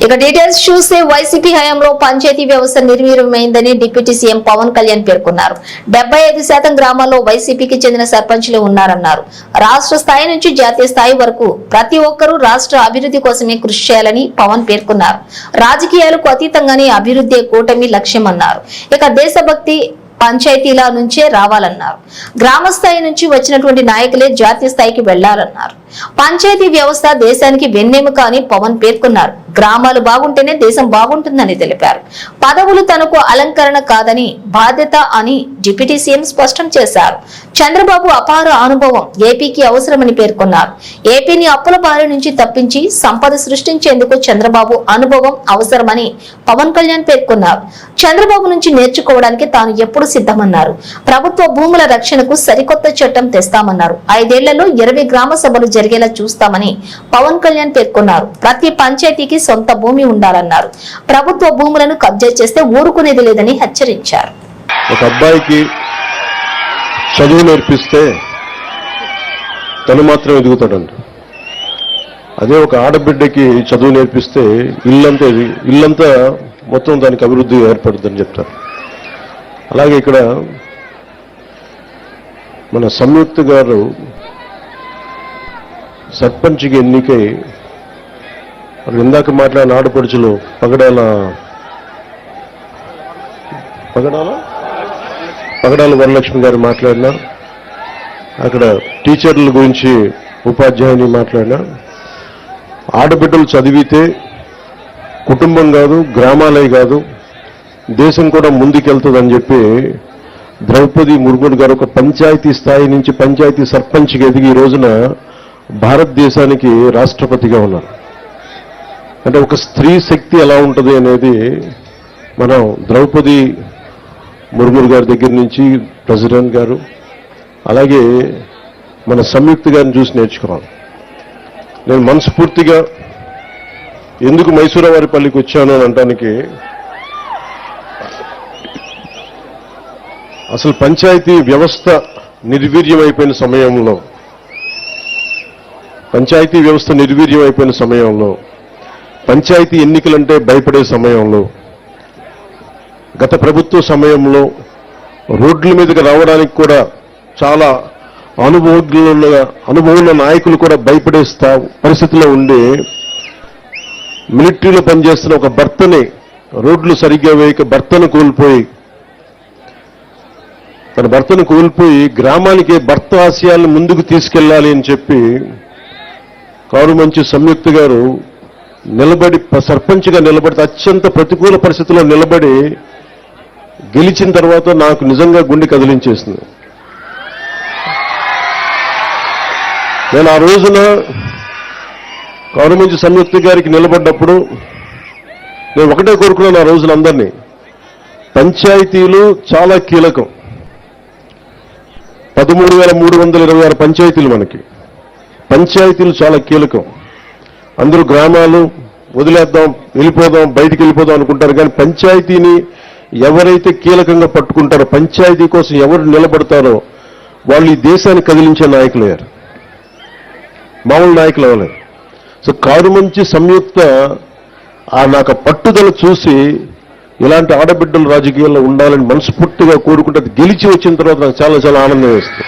ఇక డీటెయిల్స్ చూస్తే వైసీపీ హయాంలో పంచాయతీ వ్యవస్థ నిర్వీర్యమైందని డిప్యూటీ సీఎం పవన్ కళ్యాణ్ పేర్కొన్నారు. 75% గ్రామాల్లో వైసీపీకి చెందిన సర్పంచ్లు ఉన్నారన్నారు. రాష్ట్ర స్థాయి నుంచి జాతీయ స్థాయి వరకు ప్రతి ఒక్కరూ రాష్ట్ర అభివృద్ధి కోసమే కృషి చేయాలని పవన్ పేర్కొన్నారు. రాజకీయాలకు అతీతంగానే అభివృద్ధి కూటమి లక్ష్యమన్నారు. ఇక దేశభక్తి పంచాయతీల నుంచే రావాలన్నారు. గ్రామ స్థాయి నుంచి వచ్చినటువంటి నాయకులే జాతీయ స్థాయికి వెళ్లాలన్నారు. పంచాయతీ వ్యవస్థ దేశానికి వెన్నెముక అని పవన్ పేర్కొన్నారు. గ్రామాలు బాగుంటేనే దేశం బాగుంటుందని తెలిపారు. పదవులు తనకు అలంకరణ కాదని బాధ్యత అని డిప్యూటీ సీఎం స్పష్టం చేశారు. చంద్రబాబు అపార అనుభవం ఏపీకి అవసరమని పేర్కొన్నారు. ఏపీని అప్పుల బారి నుంచి తప్పించి సంపద సృష్టించేందుకు చంద్రబాబు అనుభవం అవసరమని పవన్ కళ్యాణ్ పేర్కొన్నారు. చంద్రబాబు నుంచి నేర్చుకోవడానికి తాను ఎప్పుడు సిద్ధమన్నారు. ప్రభుత్వ భూముల రక్షణకు సరికొత్త చట్టం తెస్తామన్నారు. 5 ఏళ్లలో 20 గ్రామ సభలు జరిగేలా చూస్తామని పవన్ కళ్యాణ్ పేర్కొన్నారు. ప్రతి పంచాయతీకి సొంత భూమి ఉండాలన్నారు. ప్రభుత్వ భూములను కబ్జా చేస్తే ఊరుకునేది లేదని హెచ్చరించారు. ఒక అబ్బాయికి చదువు నేర్పిస్తే తను మాత్రం ఎదుగుతాడంట. అదే ఒక ఆడబిడ్డకి చదువు నేర్పిస్తే ఇల్లంతా మొత్తం దానికి అభివృద్ధి ఏర్పడుతుందని చెప్తారు. అలాగే ఇక్కడ మన సంయుక్త గారు సర్పంచ్కి ఎన్నికై ఇందాక మాట్లాడిన ఆడపడుచులు పగడాల వరలక్ష్మి గారు మాట్లాడినా, అక్కడ టీచర్ల గురించి ఉపాధ్యాయుని మాట్లాడినా, ఆడబిడ్డలు చదివితే కుటుంబం కాదు, గ్రామాలే కాదు, దేశం కూడా ముందుకెళ్తుందని చెప్పి ద్రౌపది ముర్ము గారు ఒక పంచాయతీ స్థాయి నుంచి పంచాయతీ సర్పంచ్కి ఎదిగి ఈ రోజున భారతదేశానికి రాష్ట్రపతిగా ఉన్నారు. అంటే ఒక స్త్రీ శక్తి ఎలా ఉంటుంది అనేది మనం ద్రౌపది ముర్ము గారి దగ్గర నుంచి ప్రెసిడెంట్ గారు, అలాగే మన సంయుక్త గారిని చూసి నేర్చుకోవాలి. నేను మనస్ఫూర్తిగా ఎందుకు మైసూరవారిపల్లికి వచ్చాను అని అనడానికి, అసలు పంచాయతీ వ్యవస్థ నిర్వీర్యమైపోయిన సమయంలో పంచాయతీ ఎన్నికలంటే భయపడే సమయంలో, గత ప్రభుత్వ సమయంలో రోడ్ల మీదకి రావడానికి కూడా చాలా అనుభవంలో నాయకులు కూడా భయపడే పరిస్థితిలో ఉండి, మిలిటరీలో పనిచేస్తున్న ఒక భర్తని రోడ్లు సరిగ్గా వేయక తన భర్తను కోల్పోయి గ్రామానికి భర్త ఆశయాలను ముందుకు తీసుకెళ్లాలి అని చెప్పి కారుమంచి సంయుక్త గారు నిలబడి సర్పంచ్గా నిలబడితే అత్యంత ప్రతికూల పరిస్థితుల్లో నిలబడి గెలిచిన తర్వాత నాకు నిజంగా గుండె కదిలించేసింది. నేను ఆ రోజున కారుమంచి సంయుక్త గారికి నిలబడ్డప్పుడు నేను ఒకటే కోరుకున్నాను ఆ రోజున అందరినీ, పంచాయతీలు చాలా కీలకం. 13,326 పంచాయతీలు మనకి. పంచాయతీలు చాలా కీలకం. అందరూ గ్రామాలు వదిలేద్దాం, బయటికి వెళ్ళిపోదాం అనుకుంటారు. కానీ పంచాయతీని ఎవరైతే కీలకంగా పట్టుకుంటారో, పంచాయతీ కోసం ఎవరు నిలబడతారో వాళ్ళు ఈ దేశాన్ని కదిలించే నాయకులయ్యారు, మామూలు నాయకులు అవ్వలేదు. సో కారుమంచి సంయుక్త నాకు పట్టుదల చూసి ఇలాంటి ఆడబిడ్డలు రాజకీయాల్లో ఉండాలని మనస్ఫూర్తిగా కోరుకుంటే, గెలిచి వచ్చిన తర్వాత నాకు చాలా చాలా ఆనందం వేస్తుంది.